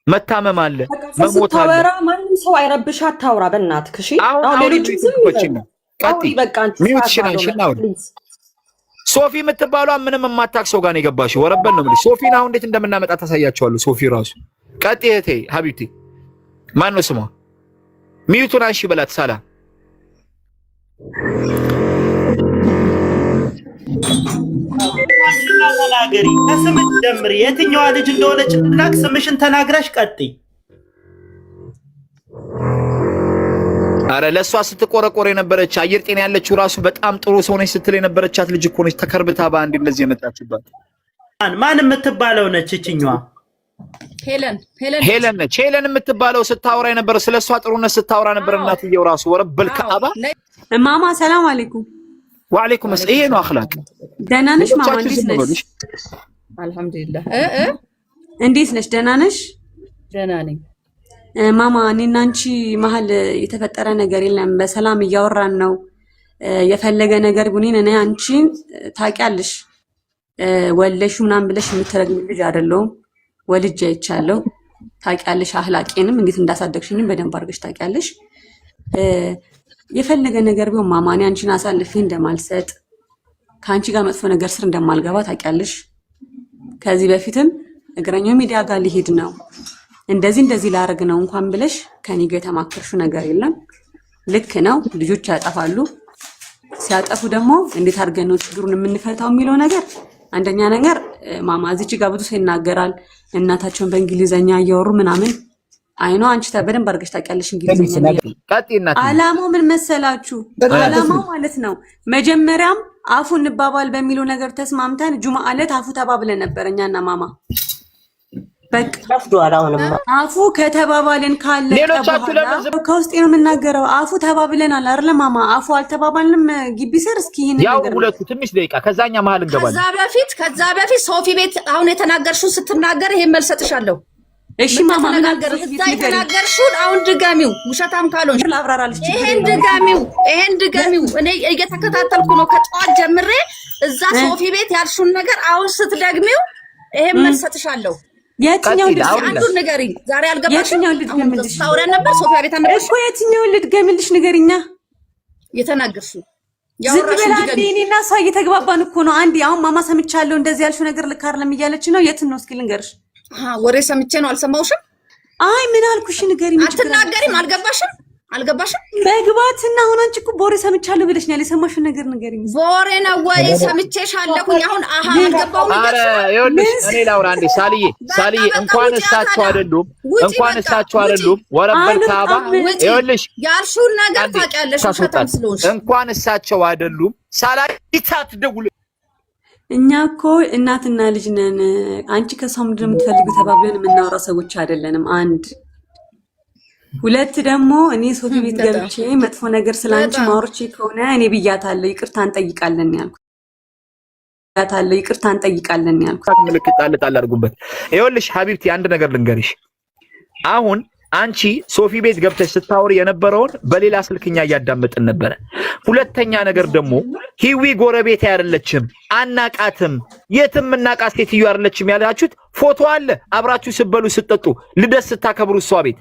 C: መታመም አለ፣ መሞት አለ።
I: ታወራ ማንም ሰው አይረብሽ፣ አታውራ በእናትህ። እሺ
C: አሁን ሌሎች ዝም ቀጥይ። ሚውት ሽናሽና ሶፊ የምትባሏ ምንም የማታክሰው ጋር ነው የገባሽው። ወረበል ነው የምልሽ። ሶፊን አሁን እንዴት እንደምናመጣ ታሳያቸዋለሁ። ሶፊ ራሱ ቀጥይ። እህቴ ሀቢብቲ ማን ነው ስሟ? ሚውቱን አንሺ በላት። ሰላም
G: ተናገሪ። ከስምሽ ጀምሪ። የትኛዋ ልጅ እንደሆነች እናቅ። ስምሽን ተናግረሽ ቀጥይ።
C: አረ ለሷ ስትቆረቆር የነበረች አየር ጤና ያለችው ራሱ በጣም ጥሩ ሰው ነች ስትል የነበረቻት ልጅ እኮ ነች። ተከርብታ በአንድ እንደዚህ የመጣችባት
G: ማን የምትባለው ነች? እችኛዋ
C: ሄለን ነች። ሄለን የምትባለው ስታወራ የነበረው ስለሷ ጥሩነት ስታወራ ነበር። እናትየው ራሱ ወረበል ከአባ
J: ማማ ሰላም አለይኩም።
C: ወአለይኩም ሰላም። ይሄ ነው አኽላቅ።
J: ደህና ነሽ ማማ? እንዴት ነሽ?
A: አልሐምዱሊላህ።
J: እንዴት ነሽ? ደህና ነሽ?
A: ደህና ነኝ
J: ማማ። እኔና አንቺ መሀል የተፈጠረ ነገር የለም። በሰላም እያወራን ነው። የፈለገ ነገር ቢሆን እኔ አንቺን ታውቂያለሽ። ወለሽ ምናምን ብለሽ የምትረግም ልጅ አይደለሁም። ወልጄ አይቻለሁ። ታውቂያለሽ። አህላቄንም እንዴት እንዳሳደግሽኝም በደንብ አድርገሽ ታውቂያለሽ። የፈለገ ነገር ቢሆን ማማ እኔ አንቺን አሳልፌ እንደማልሰጥ ከአንቺ ጋር መጥፎ ነገር ስር እንደማልገባ ታውቂያለሽ። ከዚህ በፊትም እግረኛው ሚዲያ ጋር ሊሄድ ነው እንደዚህ ላረግ ነው እንኳን ብለሽ ከኔ ጋር የተማከርሽው ነገር የለም። ልክ ነው፣ ልጆች ያጠፋሉ። ሲያጠፉ ደግሞ እንዴት አድርገን ነው ችግሩን የምንፈታው የሚለው ነገር አንደኛ ነገር ማማ እዚች ጋር ብዙ ሰው ይናገራል። እናታቸውን በእንግሊዘኛ እያወሩ ምናምን አይኖ አንቺ በደንብ አድርገሽ ታውቂያለሽ እንግሊዘኛ። አላማው ምን መሰላችሁ? አላማው ማለት ነው መጀመሪያም አፉ እንባባል በሚለው ነገር ተስማምተን ጁማዓ ዕለት አፉ ተባብለን ነበር እኛና ማማ። በቃ አፉ ከተባባልን ካለ ከውስጤ ነው የምናገረው። አፉ ተባብለናል አይደል ማማ? አፉ አልተባባልንም ግቢ ስር። እስኪ ይሄን
C: ያው ሁለቱ ትንሽ ደቂቃ ከዛኛ መሀል እንገባለን።
A: ከዛ በፊት ሶፊ ቤት አሁን የተናገርሽው ስትናገር ይሄን መልሰጥሻለሁ።
J: እሺ ማማ ምን አገርሽ?
A: የተናገርሽውን አሁን ድጋሚው፣ ውሸታም ካልሆንሽ ላብራራልሽ። ይሄን ድጋሚው እኔ እየተከታተልኩ ነው ከጠዋት ጀምሬ። እዛ ሶፊ ቤት ያልሽውን ነገር አሁን ስትደግሚው ይሄን መልሰጥሻለሁ።
J: የትኛው ልጅ
A: አንዱን ንገሪኝ። ዛሬ አልገባሽም?
J: የትኛው ልጅ ገምልሽ?
A: ታውረን ነበር ሶፊያ ቤት አመጣሽ
J: እኮ። የትኛው ልጅ ገምልሽ ንገሪኛ።
A: የተናገርሽው
J: ዝም ብላ እንደ እኔና እሷ እየተግባባን እኮ ነው። አንዴ አሁን ማማ ሰምቻለሁ እንደዚህ ያልሽው ነገር ልክ አይደለም እያለች ነው። የትን ነው እስኪ ልንገርሽ።
A: ወሬ ሰምቼ ነው። አልሰማውሽም?
J: አይ ምን አልኩሽ? ንገሪኝ።
A: አትናገሪም? አልገባሽም?
J: በግባትና አሁን አንቺ እኮ ቦሬ ሰምቻለሁ ብለሽኛል። የሰማሽውን ነገር ንገሪኝ።
A: ቦሬ ነው ወይ ሰምቼሻለሁኝ? አሁን አልገባውም።
C: አረ ይኸውልሽ እኔ ላውራ እንዴ። ሳልዬ እንኳን እሳቸው አይደሉም ወረበል ካባ። ይኸውልሽ
A: ያልሽውን ነገር ታውቂያለሽ።
C: እንኳን እሳቸው አይደሉም ሳላይታት ደውል።
J: እኛ እኮ እናትና ልጅ ነን። አንቺ ከሷ ምንድን ነው የምትፈልጊው ተባብለን የምናወራ ሰዎች አይደለንም። አንድ ሁለት ደግሞ እኔ ሶፊ ቤት ገብቼ መጥፎ ነገር ስላንቺ ማውርቼ ከሆነ እኔ ብያታለሁ፣ ይቅርታ እንጠይቃለን ያልኩት።
C: ምልክት ጣል አድርጉበት። ይኸውልሽ ሀቢብቲ አንድ ነገር ልንገርሽ። አሁን አንቺ ሶፊ ቤት ገብተሽ ስታወሪ የነበረውን በሌላ ስልክኛ እያዳመጥን ነበረ። ሁለተኛ ነገር ደግሞ ሂዊ ጎረቤት አይደለችም፣ አናቃትም፣ የትም እናቃት ሴትዮ አይደለችም ያላችሁት ፎቶ አለ። አብራችሁ ስበሉ ስጠጡ ልደት ስታከብሩ እሷ ቤት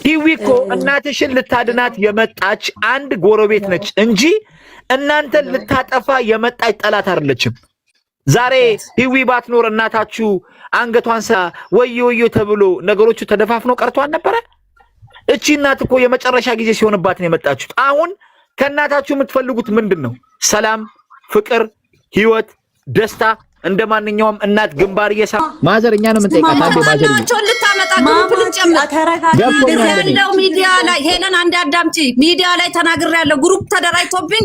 C: ሂዊ እኮ እናትሽን ልታድናት የመጣች አንድ ጎረቤት ነች እንጂ እናንተን ልታጠፋ የመጣች ጠላት አይደለችም። ዛሬ ሂዊ ባትኖር እናታችሁ አንገቷን ወዮ ተብሎ ነገሮቹ ተደፋፍኖ ቀርቷን ነበረ። እቺ እናት እኮ የመጨረሻ ጊዜ ሲሆንባት ነው የመጣችሁት። አሁን ከእናታችሁ የምትፈልጉት ምንድን ነው? ሰላም፣ ፍቅር፣ ህይወት፣ ደስታ እንደ ማንኛውም እናት ግንባር ማዘርኛ ነው የምንጠይቃት። አንዴ ማዘር
A: ያለው ሚዲያ ላይ ሄለን አንዴ አዳምጪ። ሚዲያ ላይ ተናግሬያለሁ። ግሩፕ ተደራጅቶብኝ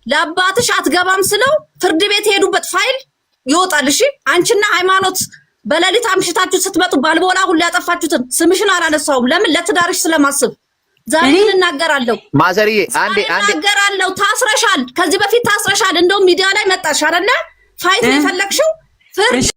A: ለአባትሽ አትገባም ስለው ፍርድ ቤት የሄዱበት ፋይል ይወጣል። እሺ አንቺና ሃይማኖት በሌሊት አምሽታችሁ ስትመጡ ባልቦላ ሁሉ ያጠፋችሁትን ስምሽን አላነሳውም። ለምን? ለትዳርሽ ስለማስብ። ዛሬ እናገራለሁ።
C: ማዘርዬ አንዴ
A: እናገራለሁ። ታስረሻል። ከዚህ በፊት ታስረሻል። እንደውም ሚዲያ ላይ መጣሽ አይደለ? ፋይት ነው የፈለግሽው ፍርድ